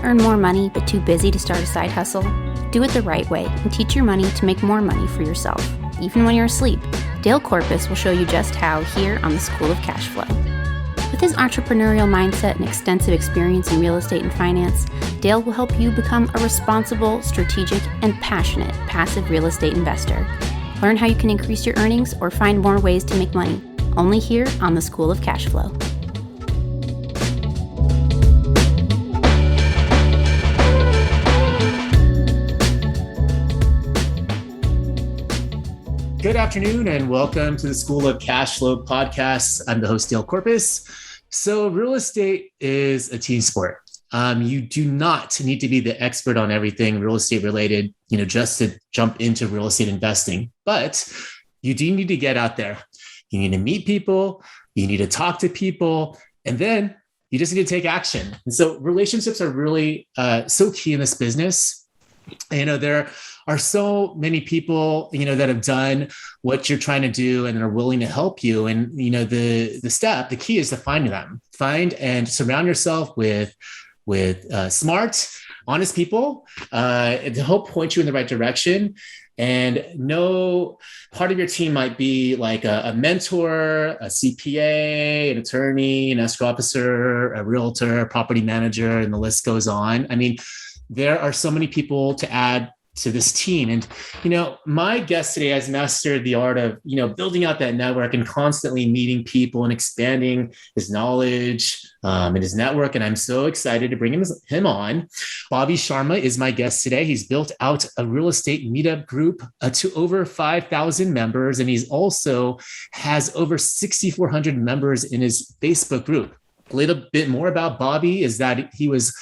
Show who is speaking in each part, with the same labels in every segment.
Speaker 1: earn more money but too busy to start a side hustle? Do it the right way and teach your money to make more money for yourself, even when you're asleep. Dale Corpus will show you just how here on the School of Cash Flow. With his entrepreneurial mindset and extensive experience in real estate and finance, Dale will help you become a responsible, strategic, and passionate passive real estate investor. Learn how you can increase your earnings or find more ways to make money, only here on the School of Cash Flow.
Speaker 2: Good afternoon and welcome to the School of Cash Flow podcast. I'm the host, Dale Corpus. So real estate is a team sport. You do not need to be the expert on everything real estate related, just to jump into real estate investing. But you do need to get out there. You need to meet people. You need to talk to people. And then you just need to take action. And so relationships are really so key in this business. There are so many people, that have done what you're trying to do and are willing to help you. And, the key is to find them, find and surround yourself with smart, honest people to help point you in the right direction. And no part of your team might be like a mentor, a CPA, an attorney, an escrow officer, a realtor, a property manager, and the list goes on. I mean, there are so many people to add to this team. And, my guest today has mastered the art of, building out that network and constantly meeting people and expanding his knowledge and his network. And I'm so excited to bring him on. Bobby Sharma is my guest today. He's built out a real estate meetup group to over 5,000 members. And he's also has over 6,400 members in his Facebook group. A little bit more about Bobby is that he was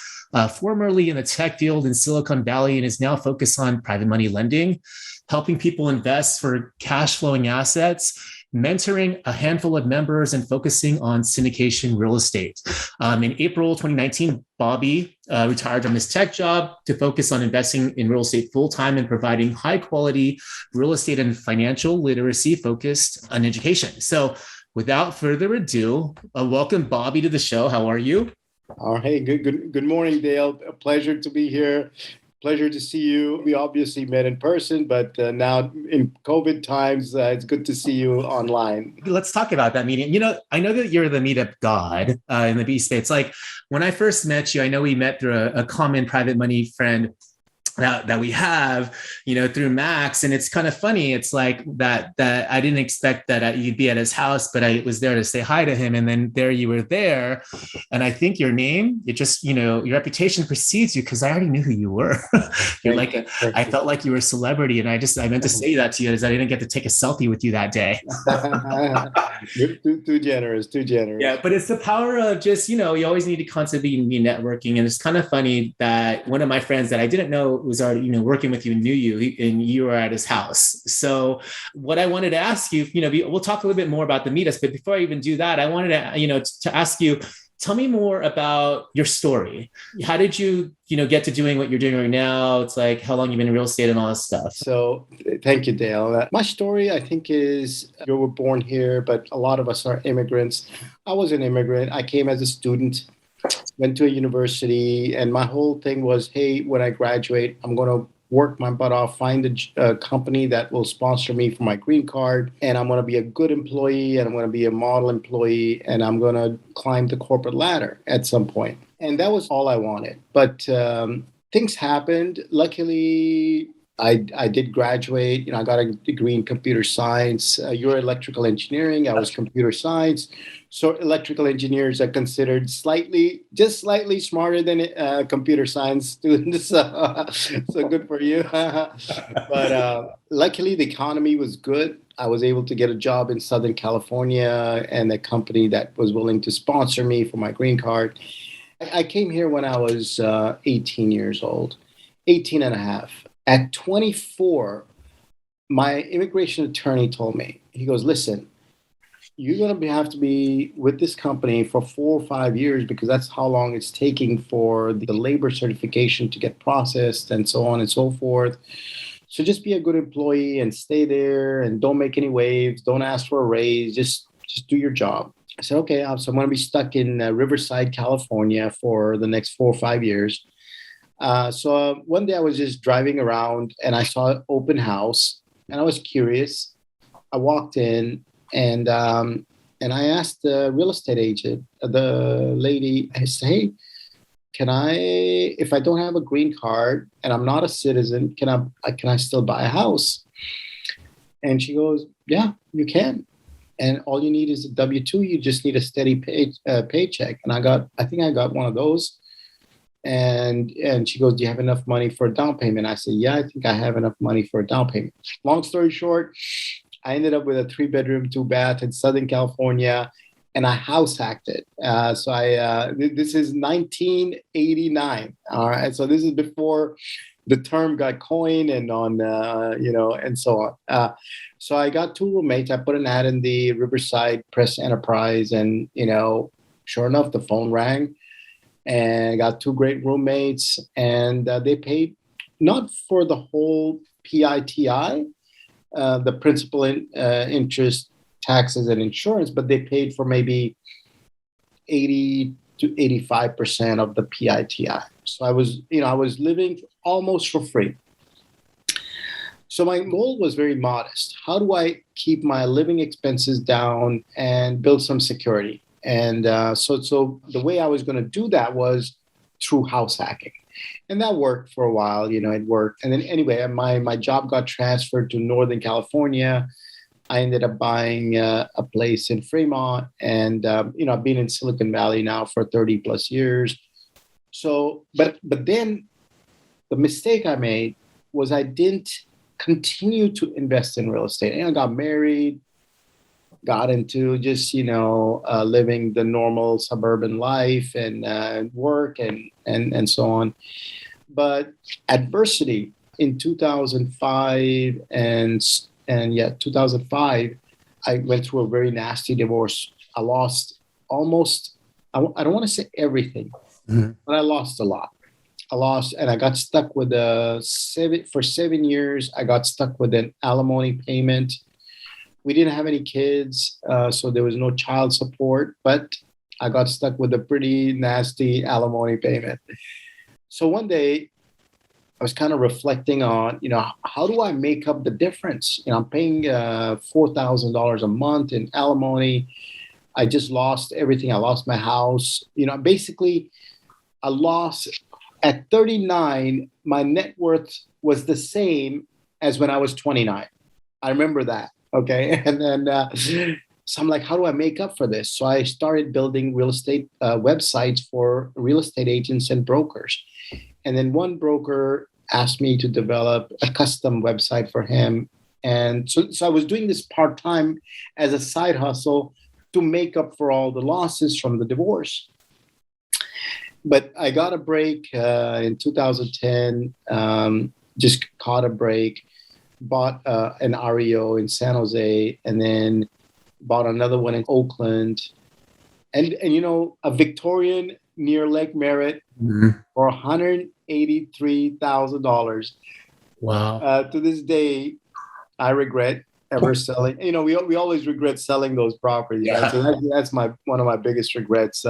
Speaker 2: formerly in the tech field in Silicon Valley and is now focused on private money lending, helping people invest for cash flowing assets, mentoring a handful of members, and focusing on syndication real estate. In April 2019, Bobby retired from his tech job to focus on investing in real estate full-time and providing high quality real estate and financial literacy focused on education. So without further ado, welcome Bobby to the show. How are you?
Speaker 3: Oh, hey, good morning, Dale. A pleasure to be here. Pleasure to see you. We obviously met in person, but now in COVID times, it's good to see you online.
Speaker 2: Let's talk about that meeting. I know that you're the meetup god in the B space. Like when I first met you, I know we met through a common private money friend that we have, through Max. And it's kind of funny. It's like that I didn't expect that you'd be at his house, but I was there to say hi to him. And then there you were there. And I think your name, it just, your reputation precedes you because I already knew who you were. You're I felt like you were a celebrity. And I meant to say that to you as I didn't get to take a selfie with you that day.
Speaker 3: You're too generous.
Speaker 2: Yeah, but it's the power of just, you always need to constantly be networking. And it's kind of funny that one of my friends that I didn't know was already, working with you and knew you, and you were at his house. So what I wanted to ask you, we'll talk a little bit more about the meetups, but before I even do that, I wanted to ask you, tell me more about your story. How did you, get to doing what you're doing right now? It's like how long you've been in real estate and all this stuff.
Speaker 3: So thank you, Dale. My story, I think, is you were born here, but a lot of us are immigrants. I was an immigrant. I came as a student, went to a university, and my whole thing was, hey, when I graduate, I'm going to work my butt off, find a company that will sponsor me for my green card, and I'm going to be a good employee, and I'm going to be a model employee, and I'm going to climb the corporate ladder at some point. And that was all I wanted. But things happened. Luckily, I did graduate. I got a degree in computer science. You're electrical engineering. I was computer science. So electrical engineers are considered just slightly smarter than computer science students. So good for you. But luckily, the economy was good. I was able to get a job in Southern California and a company that was willing to sponsor me for my green card. I came here when I was 18 years old, 18 and a half. At 24, my immigration attorney told me, he goes, listen, you're going to have to be with this company for 4 or 5 years because that's how long it's taking for the labor certification to get processed and so on and so forth. So just be a good employee and stay there and don't make any waves. Don't ask for a raise. Just do your job. I said, okay, so I'm going to be stuck in Riverside, California for the next 4 or 5 years. So one day I was just driving around and I saw an open house and I was curious. I walked in and I asked the real estate agent, the lady, I said, "Hey, if I don't have a green card and I'm not a citizen, can I still buy a house?" And she goes, "Yeah, you can. And all you need is a W-2. You just need a steady paycheck." And I think I got one of those. And she goes, "Do you have enough money for a down payment?" I said, "Yeah, I think I have enough money for a down payment." Long story short, I ended up with a 3-bedroom, 2-bath in Southern California, and I house hacked it. This is 1989. All right, so this is before the term got coined and and so on. So I got 2 roommates. I put an ad in the Riverside Press Enterprise, and sure enough, the phone rang, and I got 2 great roommates, and they paid not for the whole PITI, the principal interest, taxes, and insurance, but they paid for maybe 80 to 85% of the PITI. So I was living almost for free. So my goal was very modest. How do I keep my living expenses down and build some security? And so the way I was going to do that was through house hacking. And that worked for a while, it worked. And then anyway, my job got transferred to Northern California. I ended up buying a place in Fremont, and I've been in Silicon Valley now for 30 plus years. So, but then the mistake I made was I didn't continue to invest in real estate. And I got married, got into just living the normal suburban life and work and so on. But adversity in 2005 and 2005, I went through a very nasty divorce. I lost almost, I don't want to say everything, but I lost a lot. And I got stuck with for 7 years. I got stuck with an alimony payment. We didn't have any kids, so there was no child support, but I got stuck with a pretty nasty alimony payment. So one day I was kind of reflecting on, how do I make up the difference? I'm paying $4,000 a month in alimony. I just lost everything. I lost my house. Basically, I lost at 39. My net worth was the same as when I was 29. I remember that. Okay. And then, so I'm like, how do I make up for this? So I started building real estate websites for real estate agents and brokers. And then one broker asked me to develop a custom website for him. And so I was doing this part-time as a side hustle to make up for all the losses from the divorce. But I got a break in 2010, just caught a break, bought an REO in San Jose, and then bought another one in Oakland. And a Victorian near Lake Merritt for $183,000.
Speaker 2: Wow.
Speaker 3: To this day, I regret ever selling. We always regret selling those properties.
Speaker 2: Yeah.
Speaker 3: Right? So that's one of my biggest regrets.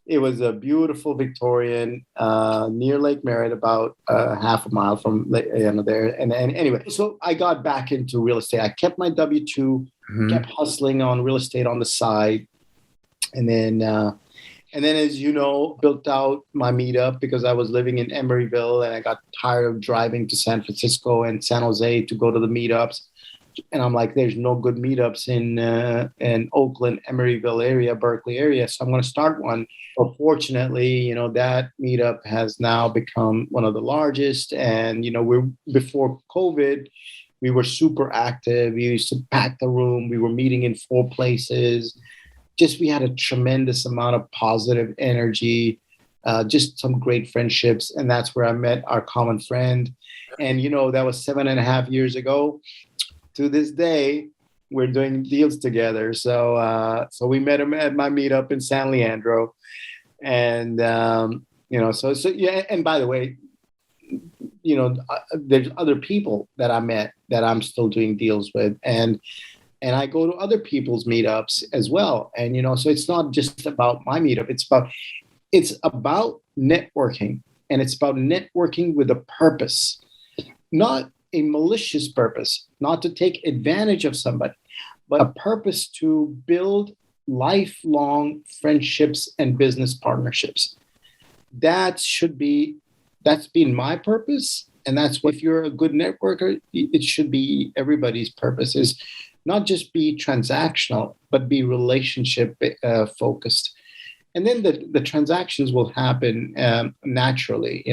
Speaker 3: It was a beautiful Victorian near Lake Merritt, about half a mile from there. And anyway, so I got back into real estate. I kept my W-2, kept hustling on real estate on the side, and then as built out my meetup because I was living in Emeryville and I got tired of driving to San Francisco and San Jose to go to the meetups. And I'm like, there's no good meetups in Oakland, Emeryville area, Berkeley area. So I'm going to start one. But fortunately, that meetup has now become one of the largest. And, before COVID, we were super active. We used to pack the room. We were meeting in 4 places. We had a tremendous amount of positive energy, just some great friendships. And that's where I met our common friend. And, that was 7.5 years ago. To this day, we're doing deals together. So we met him at my meetup in San Leandro. And, yeah. And by the way, there's other people that I met that I'm still doing deals with. And I go to other people's meetups as well. And, so it's not just about my meetup. It's about networking. And it's about networking with a purpose, not a malicious purpose, not to take advantage of somebody, but a purpose to build lifelong friendships and business partnerships. That's been my purpose. And that's what, if you're a good networker, it should be everybody's purpose, is not just be transactional, but be relationship focused. And then the transactions will happen naturally,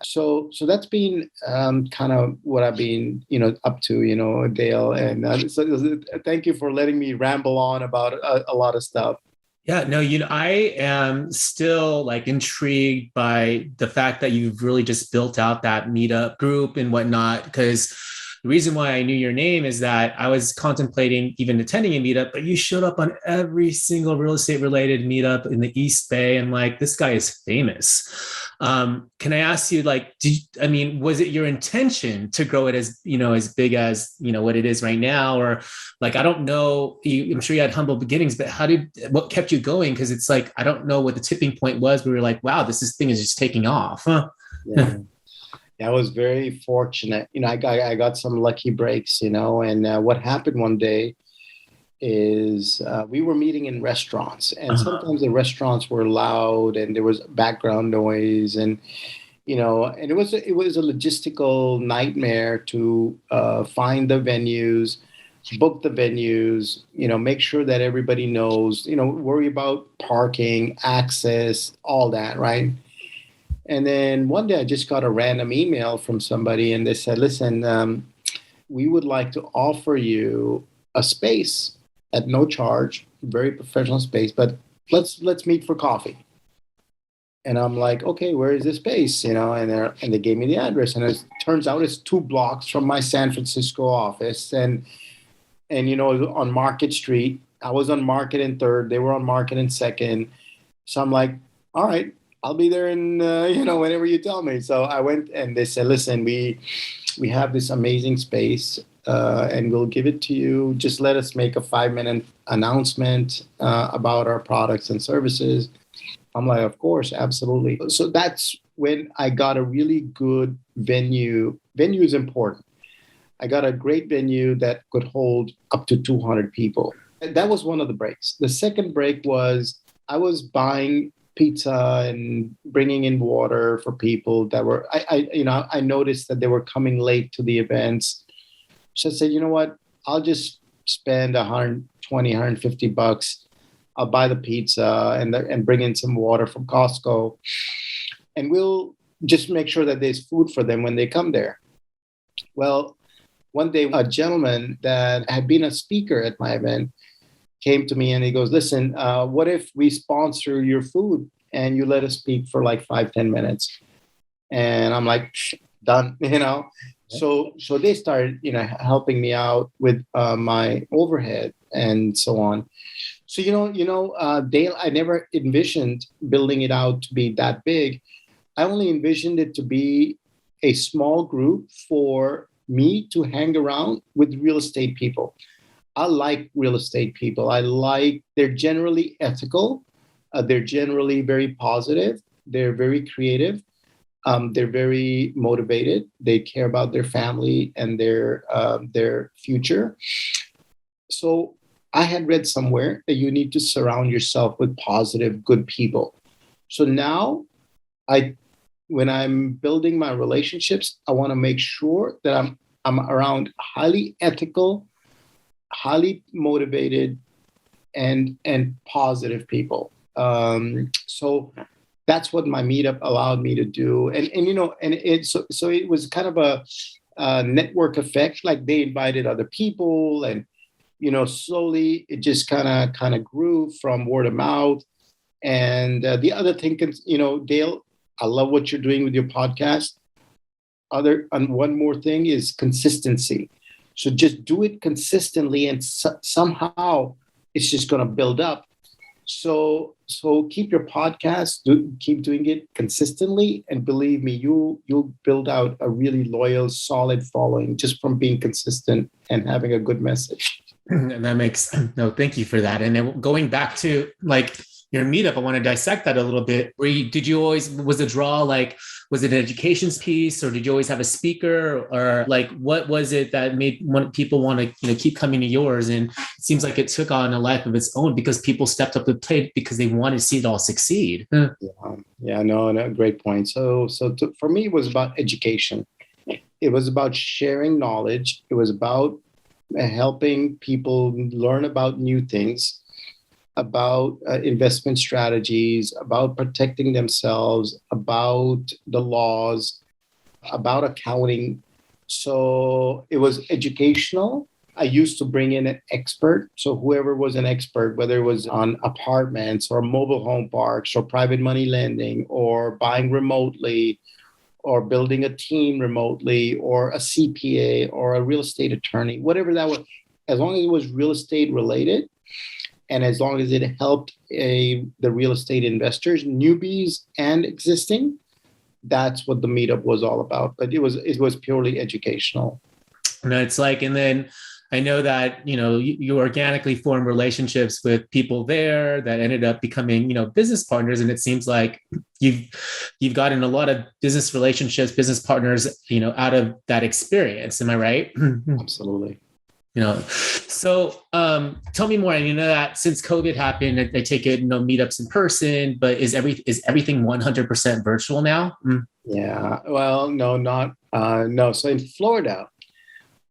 Speaker 3: So that's been kind of what I've been, up to, Dale. And so thank you for letting me ramble on about a lot of stuff.
Speaker 2: Yeah, no, I am still like intrigued by the fact that you've really just built out that meetup group and whatnot, because the reason why I knew your name is that I was contemplating even attending a meetup, but you showed up on every single real estate related meetup in the East Bay. And like, this guy is famous. Can I ask you, like, was it your intention to grow it as big as, what it is right now? Or like, I don't know, I'm sure you had humble beginnings, but what kept you going? Cause it's like, I don't know what the tipping point was. We were like, wow, this thing is just taking off. Huh?
Speaker 3: Yeah. I was very fortunate. I got some lucky breaks, and what happened one day is we were meeting in restaurants, and sometimes the restaurants were loud and there was background noise, and and it was a logistical nightmare to find the venues, book the venues, make sure that everybody knows, worry about parking, access, all that, right? And then one day I just got a random email from somebody, and they said, listen, we would like to offer you a space at no charge, very professional space, but let's meet for coffee. And I'm like, okay, where is this space? And they gave me the address, and it turns out it's 2 blocks from my San Francisco office. And on Market Street, I was on Market and 3rd, they were on Market and 2nd. So I'm like, all right, I'll be there in, whenever you tell me. So I went, and they said, listen, we have this amazing space, and we'll give it to you. Just let us make a 5-minute announcement about our products and services. I'm like, of course, absolutely. So that's when I got a really good venue. Venue is important. I got a great venue that could hold up to 200 people. That was one of the breaks. The second break was I was buying pizza and bringing in water for people that were, I noticed that they were coming late to the events. So I said, you know what, I'll just spend $120, $150. I'll buy the pizza and bring in some water from Costco. And we'll just make sure that there's food for them when they come there. Well, one day, a gentleman that had been a speaker at my event came to me and he goes, listen, what if we sponsor your food and you let us speak for like 5-10 minutes? And I'm like, done, So they started, helping me out with my overhead and so on. So, Dale, I never envisioned building it out to be that big. I only envisioned it to be a small group for me to hang around with real estate people. I like real estate people. They're generally ethical. They're generally very positive. They're very creative. They're very motivated. They care about their family and their future. So I had read somewhere that you need to surround yourself with positive, good people. So now when I'm building my relationships, I want to make sure that I'm around highly ethical, highly motivated, and positive people. So that's what my meetup allowed me to do. And it was kind of a network effect. Like they invited other people, and slowly it just kind of grew from word of mouth. And the other thing, Dale, I love what you're doing with your podcast. And one more thing is consistency. So just do it consistently, and somehow it's just going to build up. So keep your podcast, keep doing it consistently, and believe me, you'll build out a really loyal, solid following just from being consistent and having a good message.
Speaker 2: And that makes thank you for that. And then going back to like your meetup, I want to dissect that a little bit. Did you always, was the draw like, was it an education piece, or did you always have a speaker, or like, what was it that made people want to, keep coming to yours? And it seems like it took on a life of its own because people stepped up to the plate because they wanted to see it all succeed.
Speaker 3: Yeah, no, great point. For me, it was about education. It was about sharing knowledge. It was about helping people learn about new things, about investment strategies, about protecting themselves, about the laws, about accounting. So it was educational. I used to bring in an expert. So whoever was an expert, whether it was on apartments or mobile home parks or private money lending or buying remotely or building a team remotely or a CPA or a real estate attorney, whatever that was, as long as it was real estate related and as long as it helped the real estate investors, newbies and existing, that's what the meetup was all about. But it was purely educational.
Speaker 2: And it's like, and then I know that, you organically formed relationships with people there that ended up becoming, business partners. And it seems like you've gotten a lot of business relationships, business partners, out of that experience. Am I right?
Speaker 3: Absolutely.
Speaker 2: So tell me more. I know that since COVID happened, I take it, meetups in person, but is everything 100% virtual now?
Speaker 3: Yeah. Well, no, not, no. So in Florida,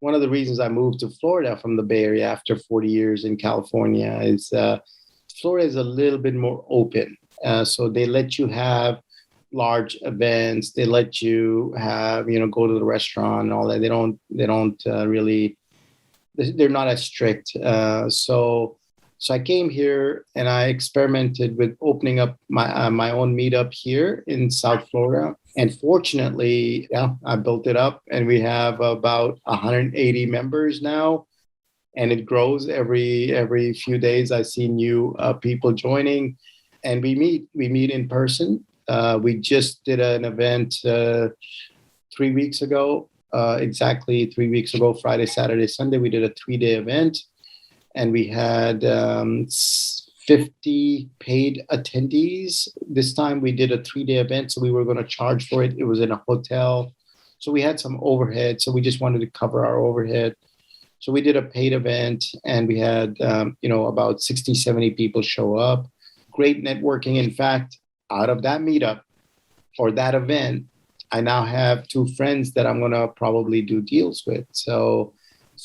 Speaker 3: one of the reasons I moved to Florida from the Bay Area after 40 years in California is Florida is a little bit more open. So they let you have large events. They let you have, go to the restaurant and all that. They don't really, they're not as strict. So I came here and I experimented with opening up my own meetup here in South Florida. And fortunately, I built it up and we have about 180 members now. And it grows every few days. I see new people joining and we meet in person. We just did an event 3 weeks ago, exactly 3 weeks ago, Friday, Saturday, Sunday. We did a 3-day event and we had 50 paid attendees. This time we did a 3-day event, so we were going to charge for it. It was in a hotel. So we had some overhead. So we just wanted to cover our overhead. So we did a paid event and we had, about 60, 70 people show up. Great networking. In fact, out of that meetup or that event, I now have 2 friends that I'm going to probably do deals with. So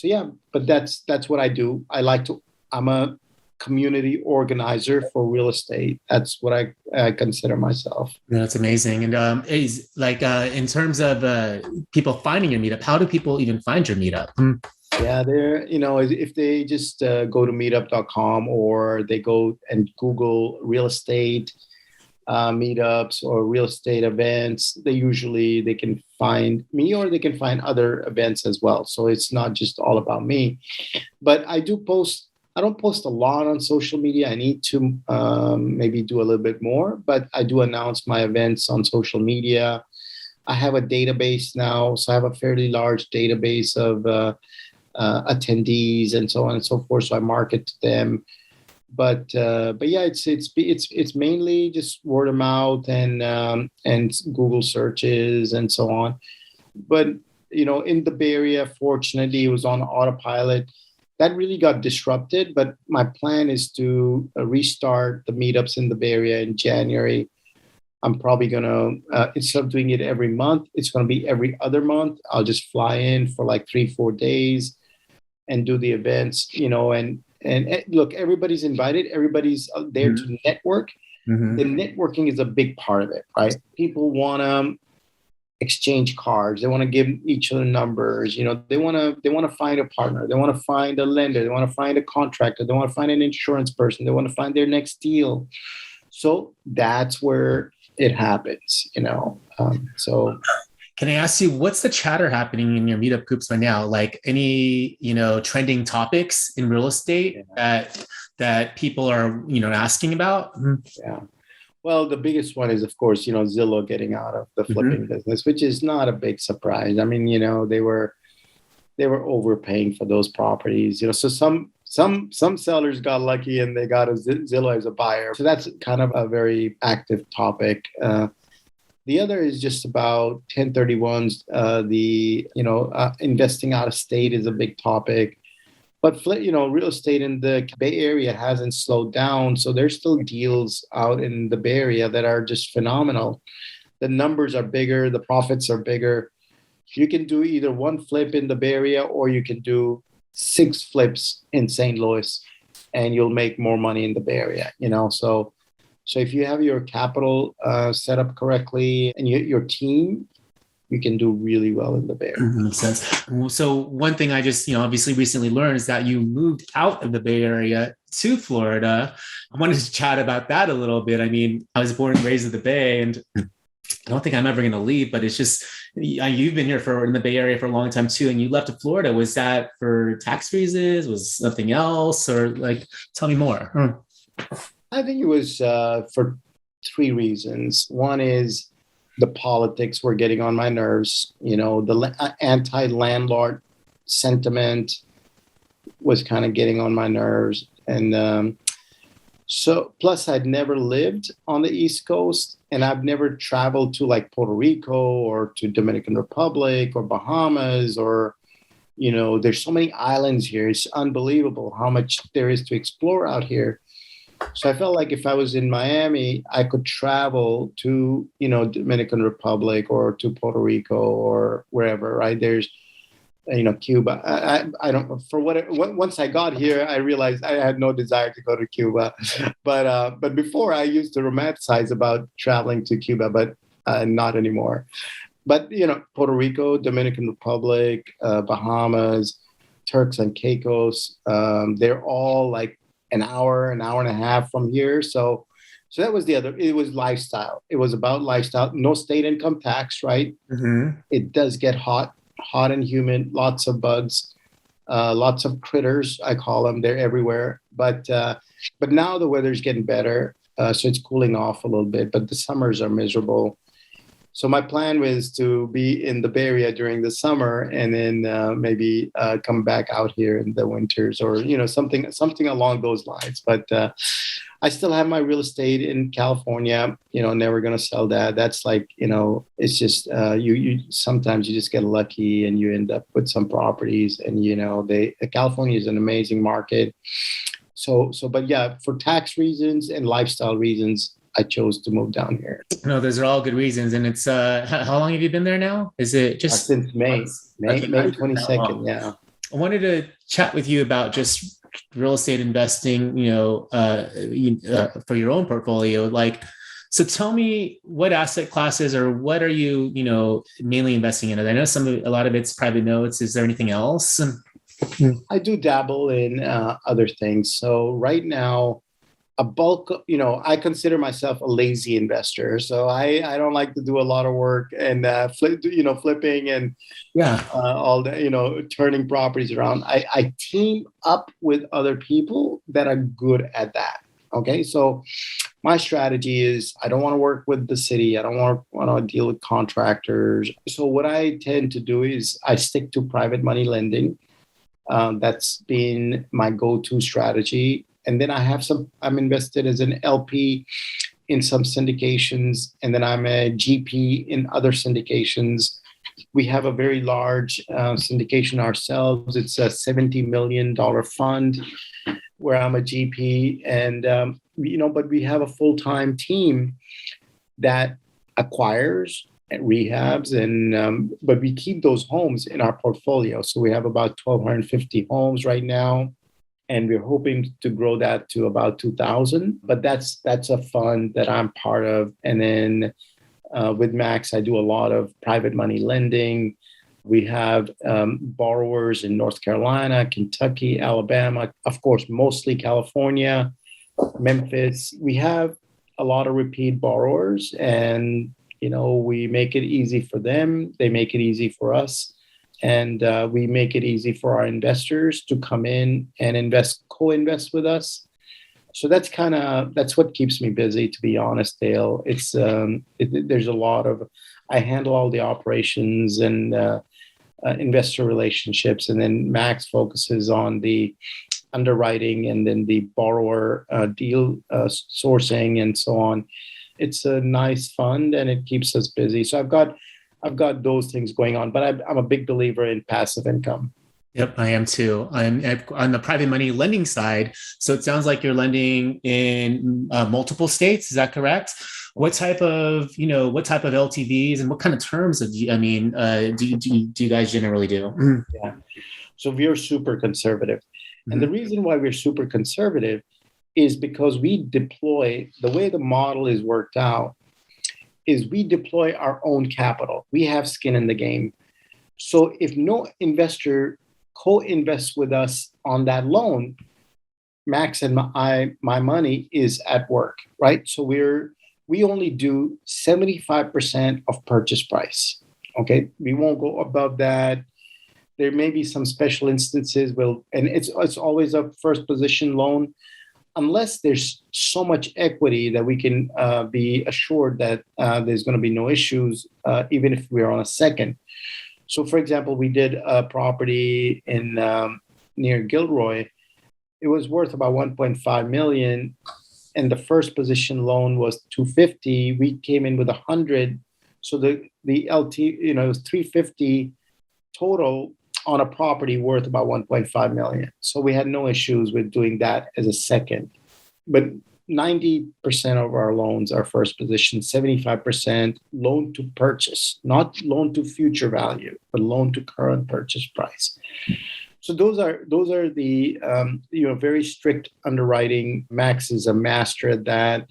Speaker 3: yeah, but that's what I do. I'm a community organizer for real estate. That's what I consider myself.
Speaker 2: That's amazing. And is like in terms of people finding your meetup, how do people even find your meetup?
Speaker 3: Yeah, they're, if they just go to meetup.com or they go and Google real estate meetups or real estate events, they can find me or they can find other events as well. So it's not just all about me, but I don't post a lot on social media. I need to maybe do a little bit more, but I do announce my events on social media. I have a database now, so I have a fairly large database of attendees and so on and so forth. So I market to them. But yeah, it's mainly just word of mouth and Google searches and so on. But in the Bay Area, fortunately, it was on autopilot. That really got disrupted, but my plan is to restart the meetups in the Bay Area in January. I'm probably going to, instead of doing it every month, it's going to be every other month. I'll just fly in for like 3-4 days and do the events, and look, everybody's invited. Everybody's there to network. Mm-hmm. The networking is a big part of it, right? People want to exchange cards. They want to give each other numbers. They want to find a partner. They want to find a lender. They want to find a contractor. They want to find an insurance person. They want to find their next deal. So that's where it happens, so.
Speaker 2: Can I ask you, what's the chatter happening in your meetup groups right now? Like any, trending topics in real estate that people are, asking about?
Speaker 3: Yeah. Well, the biggest one is, of course, Zillow getting out of the flipping business, which is not a big surprise. I mean, they were overpaying for those properties, so some sellers got lucky and they got a Zillow as a buyer. So that's kind of a very active topic. The other is just about 1031s. Investing out of state is a big topic. But real estate in the Bay Area hasn't slowed down. So there's still deals out in the Bay Area that are just phenomenal. The numbers are bigger, the profits are bigger. You can do either one flip in the Bay Area or you can do 6 flips in St. Louis and you'll make more money in the Bay Area, So if you have your capital set up correctly and your team, you can do really well in the Bay Area.
Speaker 2: Makes sense. So one thing I just, obviously recently learned is that you moved out of the Bay Area to Florida. I wanted to chat about that a little bit. I mean, I was born and raised in the Bay, and I don't think I'm ever going to leave, but it's just, you've been here in the Bay Area for a long time too, and you left to Florida. Was that for tax reasons? Was something else? Or tell me more.
Speaker 3: I think it was for 3 reasons. One is the politics were getting on my nerves. The anti-landlord sentiment was kind of getting on my nerves. And so plus I'd never lived on the East Coast, and I've never traveled to like Puerto Rico or to Dominican Republic or Bahamas or, there's so many islands here. It's unbelievable how much there is to explore out here. So I felt like if I was in Miami, I could travel to, Dominican Republic or to Puerto Rico or wherever, right? There's, Cuba. I don't, once I got here, I realized I had no desire to go to Cuba. But before I used to romanticize about traveling to Cuba, but not anymore. But, Puerto Rico, Dominican Republic, Bahamas, Turks and Caicos, they're all like an hour and a half from here. So that was the other. It was lifestyle. It was about lifestyle. No state income tax, right?
Speaker 2: Mm-hmm.
Speaker 3: It does get hot and humid. Lots of bugs, lots of critters. I call them. They're everywhere. But now the weather's getting better, so it's cooling off a little bit. But the summers are miserable. So my plan was to be in the Bay Area during the summer, and then maybe come back out here in the winters, or something along those lines. But I still have my real estate in California. Never going to sell that. That's like it's just you sometimes you just get lucky and you end up with some properties, and California is an amazing market. But yeah, for tax reasons and lifestyle reasons, I chose to move down here.
Speaker 2: No, those are all good reasons. And it's, how long have you been there now? Is it just
Speaker 3: since May 22nd? Yeah.
Speaker 2: I wanted to chat with you about just real estate investing, for your own portfolio. So tell me what asset classes or what are you, mainly investing in? I know a lot of it's private notes. Is there anything else?
Speaker 3: I do dabble in other things. So right now, a bulk, I consider myself a lazy investor. So I don't like to do a lot of work and flipping and all the, turning properties around. I team up with other people that are good at that. Okay. So my strategy is I don't want to work with the city. I don't want to deal with contractors. So what I tend to do is I stick to private money lending. That's been my go-to strategy. And then I'm invested as an LP in some syndications, and then I'm a GP in other syndications. We have a very large syndication ourselves. It's a $70 million fund where I'm a GP, and but we have a full-time team that acquires and rehabs, and but we keep those homes in our portfolio. So we have about 1,250 homes right now. And we're hoping to grow that to about 2,000. But that's a fund that I'm part of. And then with Max, I do a lot of private money lending. We have borrowers in North Carolina, Kentucky, Alabama, of course, mostly California, Memphis. We have a lot of repeat borrowers, and we make it easy for them. They make it easy for us. And we make it easy for our investors to come in and co-invest with us. So that's what keeps me busy, to be honest, Dale. It's there's a lot of, I handle all the operations and investor relationships, and then Max focuses on the underwriting and then the borrower deal sourcing and so on. It's a nice fund and it keeps us busy. So I've got those things going on, but I'm a big believer in passive income.
Speaker 2: Yep, I am too. I'm on the private money lending side. So it sounds like you're lending in multiple states. Is that correct? What type of LTVs and what kind of terms do you guys generally do?
Speaker 3: Yeah. So we are super conservative. And the reason why we're super conservative is because we deploy, the way the model is worked out, is we deploy our own capital. We have skin in the game. So if no investor co-invests with us on that loan, Max and my money is at work, right? So we only do 75% of purchase price. Okay, we won't go above that. There may be some special instances, and it's always a first position loan, unless there's so much equity that we can be assured that there's going to be no issues, even if we're on a second. So, for example, we did a property in near Gilroy. It was worth about 1.5 million, and the first position loan was 250. We came in with 100, so the LT, it was 350 total on a property worth about 1.5 million. So we had no issues with doing that as a second. But 90% of our loans are first position, 75% loan to purchase, not loan to future value, but loan to current purchase price. So those are the very strict underwriting. Max is a master at that.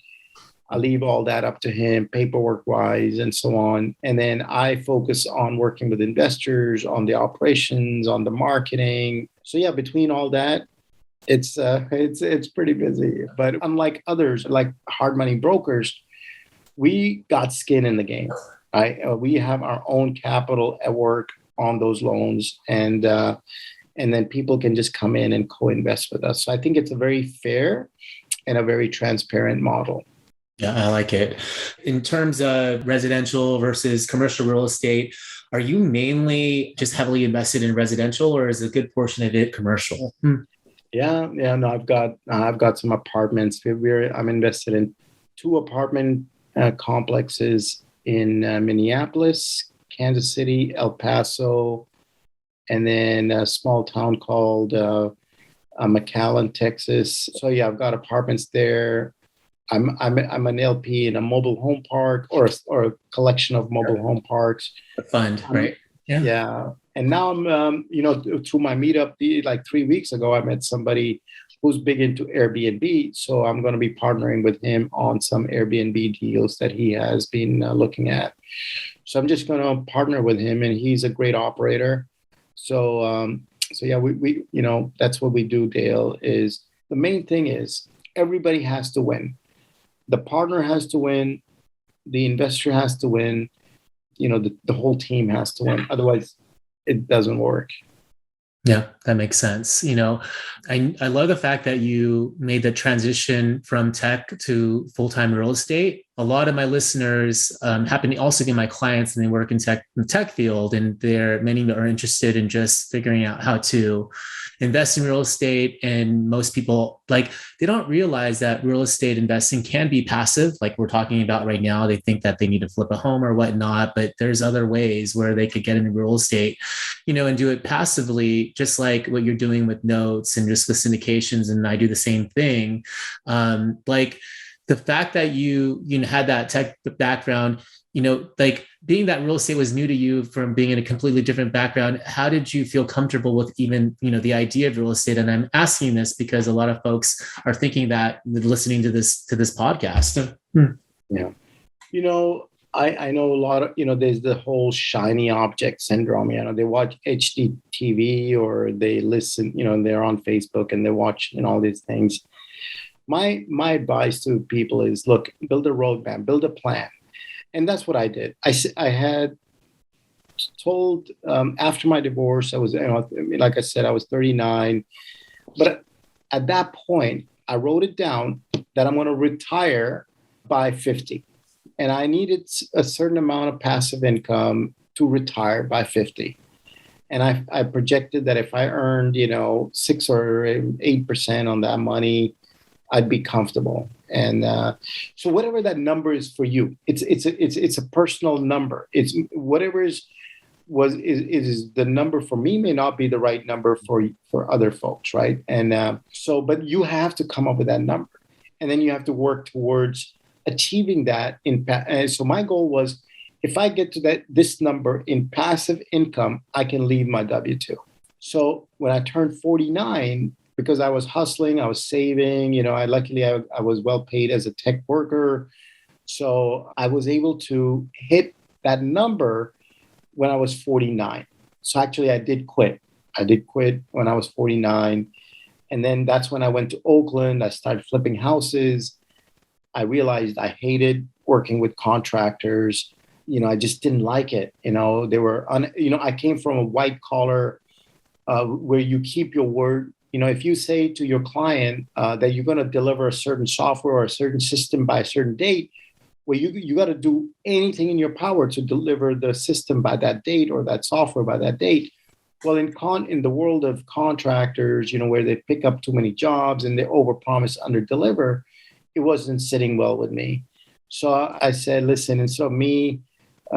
Speaker 3: I leave all that up to him, paperwork wise, and so on. And then I focus on working with investors, on the operations, on the marketing. So yeah, between all that, it's pretty busy. But unlike others, like hard money brokers, we got skin in the game. Right? We have our own capital at work on those loans, and then people can just come in and co-invest with us. So I think it's a very fair and a very transparent model.
Speaker 2: Yeah, I like it. In terms of residential versus commercial real estate, are you mainly just heavily invested in residential, or is a good portion of it commercial?
Speaker 3: Yeah, no, I've got some apartments. I'm invested in 2 apartment complexes in Minneapolis, Kansas City, El Paso, and then a small town called McAllen, Texas. So yeah, I've got apartments there. I'm an LP in a mobile home park or a collection of mobile home parks.
Speaker 2: A fund, right?
Speaker 3: Yeah. And now I'm, through my meetup, like 3 weeks ago, I met somebody who's big into Airbnb. So I'm going to be partnering with him on some Airbnb deals that he has been looking at. So I'm just going to partner with him, and he's a great operator. So yeah, we that's what we do, Dale. Is the main thing is everybody has to win. The partner has to win. The investor has to win. The whole team has to win. Otherwise, it doesn't work.
Speaker 2: Yeah, that makes sense. I love the fact that you made the transition from tech to full-time real estate. A lot of my listeners happen to also be my clients, and they work in the tech field, and many are interested in just figuring out how to invest in real estate. And most people, they don't realize that real estate investing can be passive, like we're talking about right now. They think that they need to flip a home or whatnot, but there's other ways where they could get into real estate, and do it passively, just like what you're doing with notes and just with syndications. And I do the same thing. The fact that you had that tech background, being that real estate was new to you from being in a completely different background, how did you feel comfortable with even, the idea of real estate? And I'm asking this because a lot of folks are thinking that listening to this podcast.
Speaker 3: Yeah. I know a lot of, there's the whole shiny object syndrome. They watch HGTV or they listen, they're on Facebook and they watch, all these things. My advice to people is, look, build a roadmap, build a plan. And that's what I did. I had told after my divorce, I was, like I said, I was 39. But at that point, I wrote it down that I'm going to retire by 50. And I needed a certain amount of passive income to retire by 50. And I projected that if I earned, 6 or 8% on that money, I'd be comfortable. And so whatever that number is for you, it's a personal number. It's whatever is the number for me may not be the right number for other folks, right? And but you have to come up with that number, and then you have to work towards achieving that. And so my goal was, if I get to this number in passive income, I can leave my W-2. So when I turned 49, because I was hustling, I was saving, luckily I was well paid as a tech worker. So I was able to hit that number when I was 49. So actually I did quit. I did quit when I was 49. And then that's when I went to Oakland. I started flipping houses. I realized I hated working with contractors. I just didn't like it. They were, I came from a white collar where you keep your word. If you say to your client that you're going to deliver a certain software or a certain system by a certain date, well, you got to do anything in your power to deliver the system by that date or that software by that date. Well, in the world of contractors, where they pick up too many jobs and they overpromise, underdeliver, it wasn't sitting well with me. So I said, listen, instead of me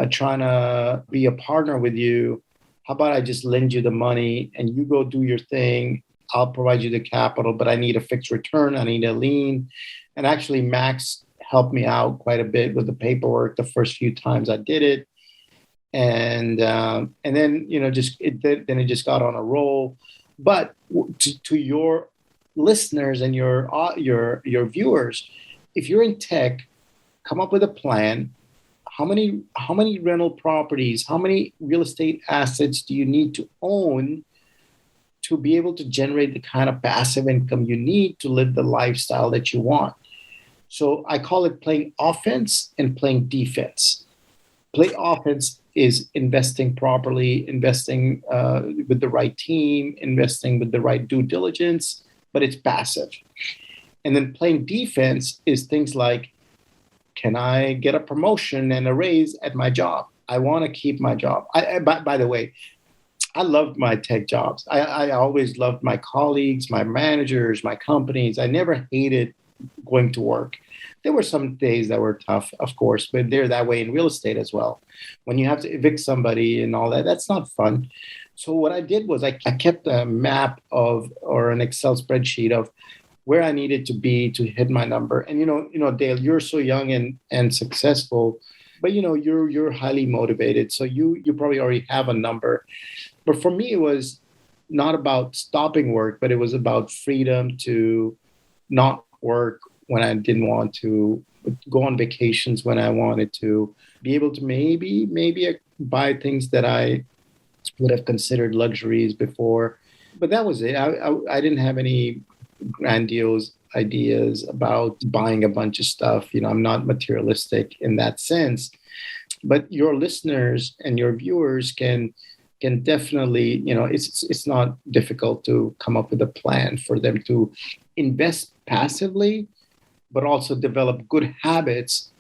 Speaker 3: trying to be a partner with you, how about I just lend you the money and you go do your thing? I'll provide you the capital, but I need a fixed return. I need a lien. And actually, Max helped me out quite a bit with the paperwork the first few times I did it. And then, it just got on a roll. But to your listeners and your viewers, if you're in tech, come up with a plan. How many rental properties, how many real estate assets do you need to own to be able to generate the kind of passive income you need to live the lifestyle that you want? So I call it playing offense and playing defense. Play offense is investing properly, investing with the right team, investing with the right due diligence, but it's passive. And then playing defense is things like, can I get a promotion and a raise at my job? I want to keep my job. By the way, I loved my tech jobs. I always loved my colleagues, my managers, my companies. I never hated going to work. There were some days that were tough, of course, but they're that way in real estate as well. When you have to evict somebody and all that, that's not fun. So what I did was I kept a map or an Excel spreadsheet of where I needed to be to hit my number. And Dale, you're so young and successful, but you're highly motivated. So you probably already have a number. But for me, it was not about stopping work, but it was about freedom to not work when I didn't want to, go on vacations when I wanted to, be able to maybe buy things that I would have considered luxuries before. But that was it. I didn't have any grandiose ideas about buying a bunch of stuff. I'm not materialistic in that sense. But your listeners and your viewers can definitely, it's not difficult to come up with a plan for them to invest passively, but also develop good habits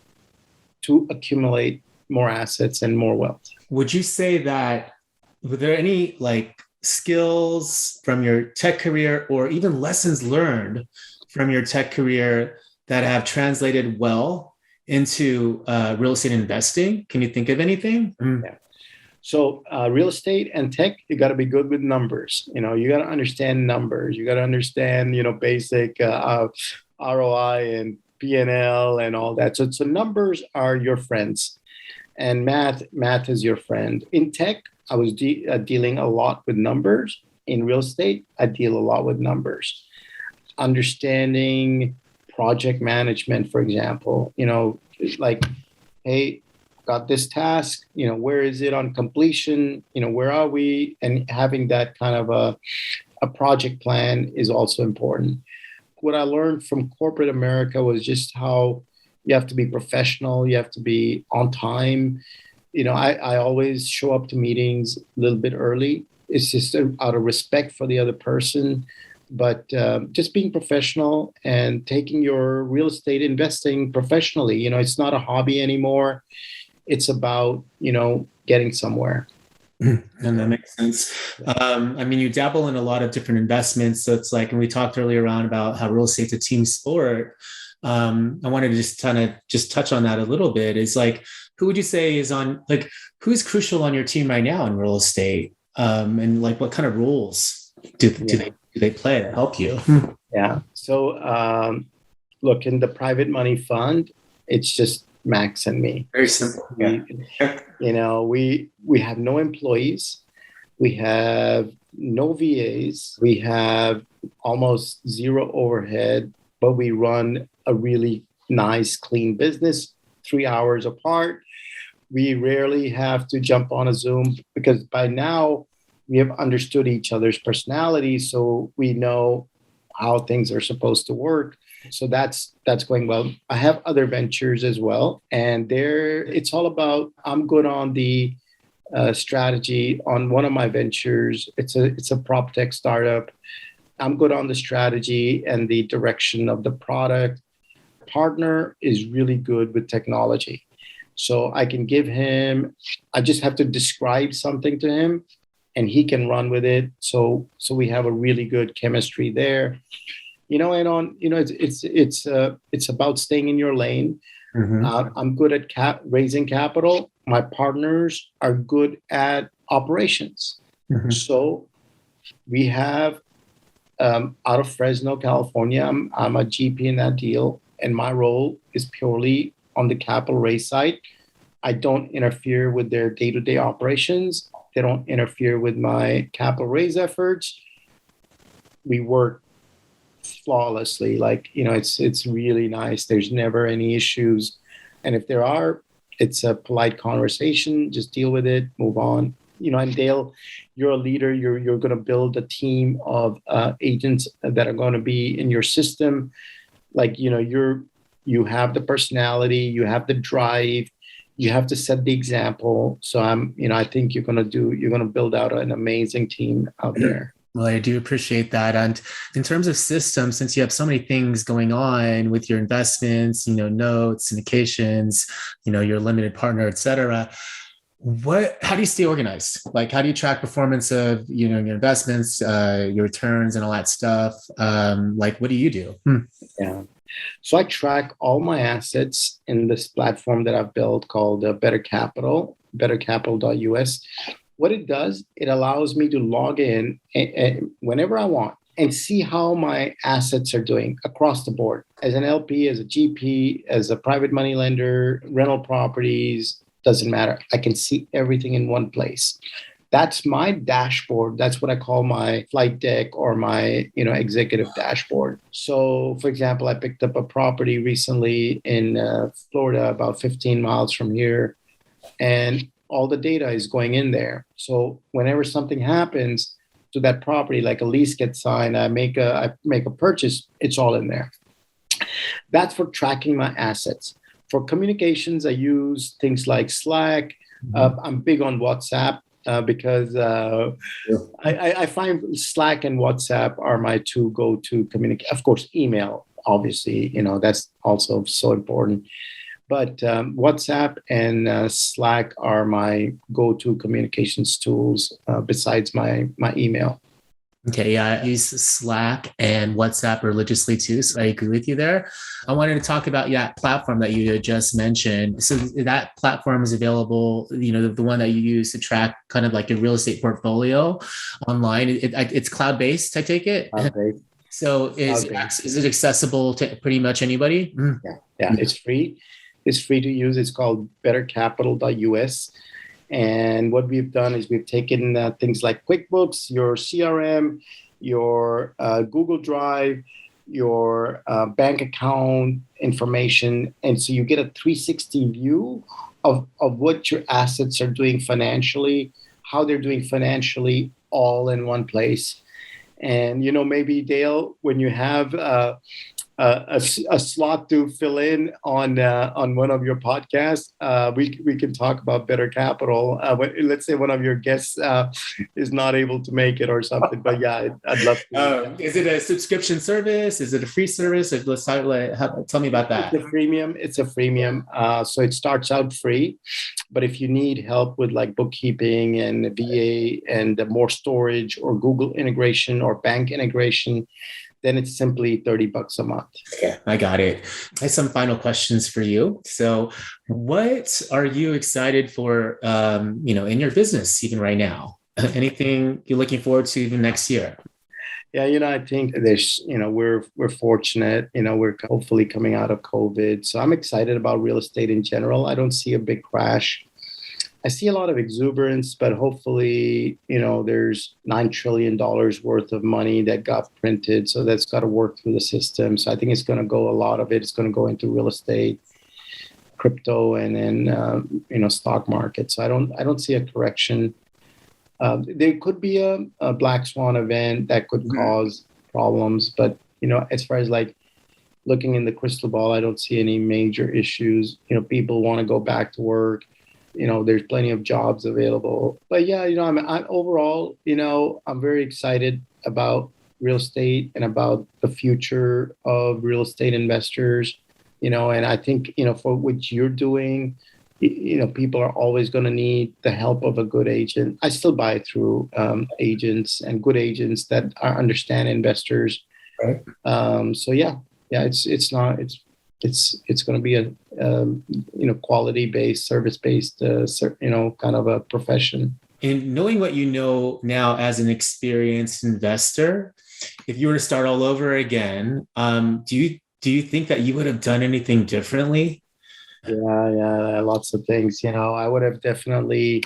Speaker 3: to accumulate more assets and more wealth.
Speaker 2: Would you say that, were there any skills from your tech career or even lessons learned from your tech career that have translated well into real estate investing? Can you think of anything?
Speaker 3: Yeah. So real estate and tech, you got to be good with numbers. You got to understand numbers. You got to understand, basic ROI and P&L and all that. So numbers are your friends, and math is your friend. In tech, I was dealing a lot with numbers. In real estate, I deal a lot with numbers. Understanding project management, for example, it's like, hey, got this task, where is it on completion? Where are we? And having that kind of a project plan is also important. What I learned from corporate America was just how you have to be professional. You have to be on time. I always show up to meetings a little bit early. It's just out of respect for the other person. But just being professional and taking your real estate investing professionally. It's not a hobby anymore. It's about, getting somewhere.
Speaker 2: And that makes sense. I mean, you dabble in a lot of different investments. So it's like, and we talked earlier on about how real estate's a team sport. I wanted to just kind of just touch on that a little bit. Is like, who would you say is on, like, who's crucial on your team right now in real estate? And like, what kind of roles do they play to help you?
Speaker 3: Yeah. So, look, in the private money fund, it's just Max and me.
Speaker 2: Very simple. Yeah.
Speaker 3: We have no employees. We have no VAs. We have almost zero overhead, but we run a really nice, clean business 3 hours apart. We rarely have to jump on a Zoom because by now we have understood each other's personalities, so we know how things are supposed to work. So that's going well. I have other ventures as well, and it's all about. I'm good on the strategy on one of my ventures. It's a prop tech startup. I'm good on the strategy and the direction of the product. Partner is really good with technology, so I can give him. I just have to describe something to him, and he can run with it. So we have a really good chemistry there. It's about staying in your lane.
Speaker 2: Mm-hmm.
Speaker 3: I'm good at raising capital. My partners are good at operations.
Speaker 2: Mm-hmm.
Speaker 3: So we have out of Fresno, California. I'm a GP in that deal, and my role is purely on the capital raise side. I don't interfere with their day-to-day operations. They don't interfere with my capital raise efforts. We work flawlessly. It's really nice. There's never any issues. And if there are, it's a polite conversation. Just deal with it, move on. And Dale, you're a leader. You're going to build a team of agents that are going to be in your system. You have the personality, you have the drive, you have to set the example. So I think you're going to build out an amazing team out there.
Speaker 2: Well, I do appreciate that. And in terms of systems, since you have so many things going on with your investments, notes, syndications, your limited partner, et cetera, how do you stay organized? Like, how do you track performance of, your investments, your returns and all that stuff? What do you do?
Speaker 3: Yeah. So I track all my assets in this platform that I've built called Better Capital, bettercapital.us. What it does, it allows me to log in whenever I want and see how my assets are doing across the board. As an LP, as a GP, as a private money lender, rental properties, doesn't matter. I can see everything in one place. That's my dashboard. That's what I call my flight deck or my executive dashboard. So, for example, I picked up a property recently in Florida, about 15 miles from here, and all the data is going in there. So whenever something happens to that property, like a lease gets signed, I make a purchase, it's all in there. That's for tracking my assets. For communications, I use things like Slack. I'm big on WhatsApp because I find Slack and WhatsApp are my two go-to communicate. Of course, email, obviously, that's also so important. But WhatsApp and Slack are my go-to communications tools besides my email.
Speaker 2: Okay, yeah, I use Slack and WhatsApp religiously too, so I agree with you there. I wanted to talk about platform that you just mentioned. So that platform is available, the one that you use to track kind of like your real estate portfolio online. It's cloud-based, I take it?
Speaker 3: Cloud-based.
Speaker 2: So is it accessible to pretty much anybody?
Speaker 3: Yeah, it's free. It's free to use. It's called bettercapital.us. And what we've done is we've taken things like QuickBooks, your CRM, your Google Drive, your bank account information. And so you get a 360 view of what your assets are doing financially, how they're doing financially, all in one place. And, maybe, Dale, when you have a slot to fill in on one of your podcasts, we can talk about Better Capital. Let's say one of your guests is not able to make it or something. But yeah, I'd love to.
Speaker 2: Is it a subscription service? Is it a free service? Tell me about that.
Speaker 3: It's a freemium. So it starts out free, but if you need help with like bookkeeping and VA and more storage or Google integration or bank integration, then it's simply $30 a month.
Speaker 2: Okay, I got it. I have some final questions for you. So what are you excited for, in your business, even right now? Anything you're looking forward to even next year?
Speaker 3: Yeah, I think we're fortunate, we're hopefully coming out of COVID. So I'm excited about real estate in general. I don't see a big crash. I see a lot of exuberance, but hopefully, there's $9 trillion worth of money that got printed. So that's got to work through the system. So I think a lot of it's going to go into real estate, crypto, and then, stock market. So I don't see a correction. There could be a black swan event that could cause problems. But, as far as like looking in the crystal ball, I don't see any major issues. People want to go back to work. There's plenty of jobs available. But yeah, I'm overall, I'm very excited about real estate and about the future of real estate investors, and I think, for what you're doing, people are always going to need the help of a good agent. I still buy through agents and good agents that understand investors.
Speaker 2: Right.
Speaker 3: So yeah, it's going to be a quality-based, service-based, kind of a profession.
Speaker 2: And knowing what you know now as an experienced investor, if you were to start all over again, do you think that you would have done anything differently?
Speaker 3: Yeah, lots of things. I would have definitely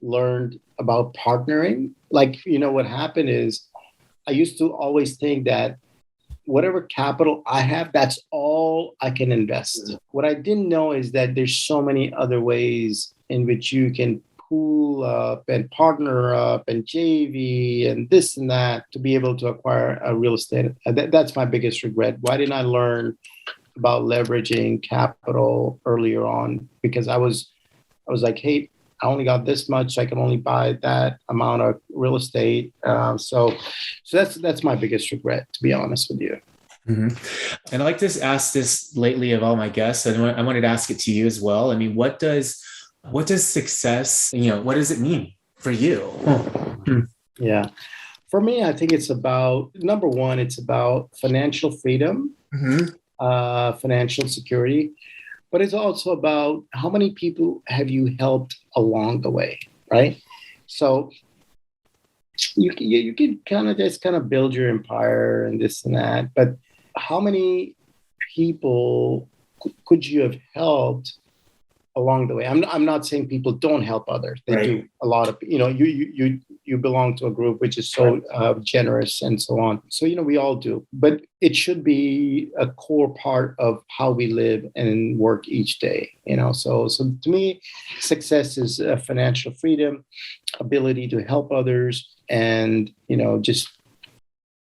Speaker 3: learned about partnering. Like, what happened is I used to always think that whatever capital I have, that's all I can invest. What I didn't know is that there's so many other ways in which you can pool up and partner up and JV and this and that to be able to acquire a real estate. That's my biggest regret. Why didn't I learn about leveraging capital earlier on? Because I was like, hey, I only got this much. I can only buy that amount of real estate. So that's my biggest regret, to be honest with you.
Speaker 2: Mm-hmm. And I like to ask this lately of all my guests, and I wanted to ask it to you as well. I mean, what does success, what does it mean for you?
Speaker 3: Yeah. For me, I think it's about, number one, it's about financial freedom, financial security. But it's also about how many people have you helped along the way, right? So you can kind of build your empire and this and that, but how many people could you have helped along the way? I'm not saying people don't help others. They do. A lot of, you belong to a group which is so generous and so on. So, we all do, but it should be a core part of how we live and work each day, so to me, success is financial freedom, ability to help others, and, just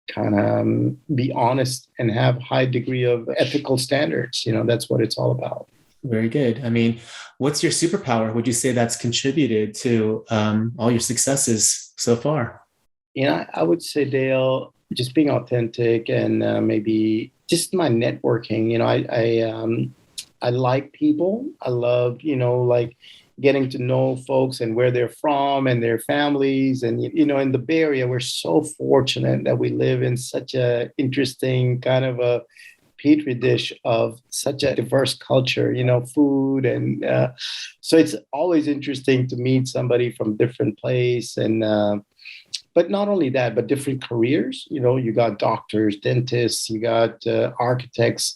Speaker 3: kind of be honest and have high degree of ethical standards. That's what it's all about.
Speaker 2: Very good. I mean, what's your superpower? Would you say that's contributed to all your successes so far?
Speaker 3: I would say, Dale, just being authentic and maybe just my networking. I like people. I love, like getting to know folks and where they're from and their families. And, in the Bay Area, we're so fortunate that we live in such a interesting kind of a petri dish of such a diverse culture, food. And so it's always interesting to meet somebody from different place. And, but not only that, but different careers. You got doctors, dentists, you got architects,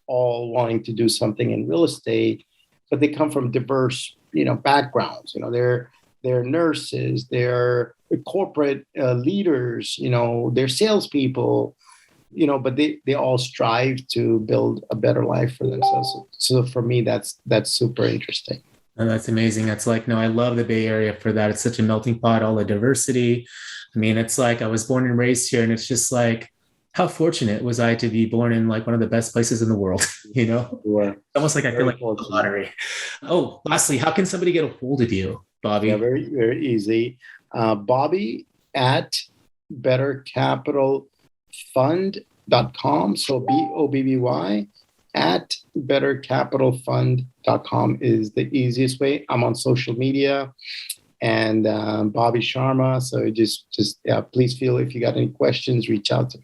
Speaker 3: all wanting to do something in real estate, but they come from diverse, backgrounds. They're nurses, they're corporate leaders, they're salespeople, but they all strive to build a better life for themselves. So for me, that's super interesting.
Speaker 2: Oh, that's amazing. That's like, no, I love the Bay Area for that. It's such a melting pot, all the diversity. I mean, it's like I was born and raised here, and it's just like, how fortunate was I to be born in like one of the best places in the world, you know?
Speaker 3: Sure.
Speaker 2: Almost like I feel
Speaker 3: Very
Speaker 2: like the
Speaker 3: fortunate.
Speaker 2: lottery. Oh, lastly, how can somebody get a hold of you, Bobby?
Speaker 3: Yeah, very, very easy. Bobby at bettercapitalfund.com. So BOBBY at bettercapitalfund.com is the easiest way. I'm on social media, and Bobby Sharma. So just please feel, if you got any questions, reach out to me.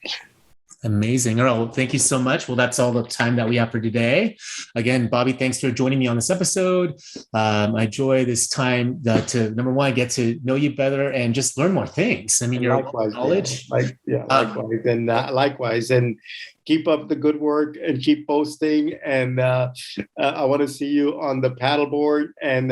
Speaker 2: Amazing. All right. Well, thank you so much. Well, that's all the time that we have for today. Again, Bobby, thanks for joining me on this episode. I enjoy this time to, number one, get to know you better and just learn more things. I mean, your knowledge.
Speaker 3: Likewise. And likewise. And keep up the good work and keep posting. And I want to see you on the paddleboard. And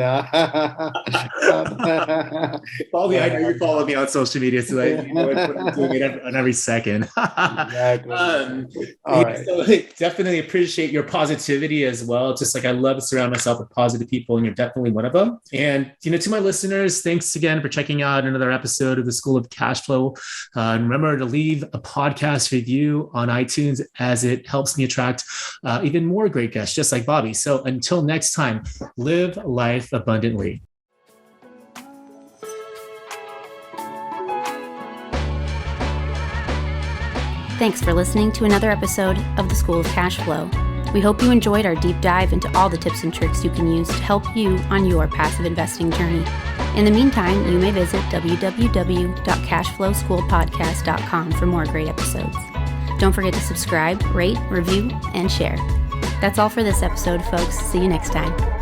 Speaker 2: Bobby, I know you follow me on social media, so you know what I'm doing on every second.
Speaker 3: Exactly.
Speaker 2: All right. So definitely appreciate your positivity as well. Just like I love to surround myself with positive people, and you're definitely one of them. And to my listeners, thanks again for checking out another episode of the School of Cash Flow. And remember to leave a podcast review on iTunes, as it helps me attract even more great guests, just like Bobby. So until next time, live life abundantly.
Speaker 1: Thanks for listening to another episode of the School of Cash Flow. We hope you enjoyed our deep dive into all the tips and tricks you can use to help you on your passive investing journey. In the meantime, you may visit www.cashflowschoolpodcast.com for more great episodes. Don't forget to subscribe, rate, review, and share. That's all for this episode, folks. See you next time.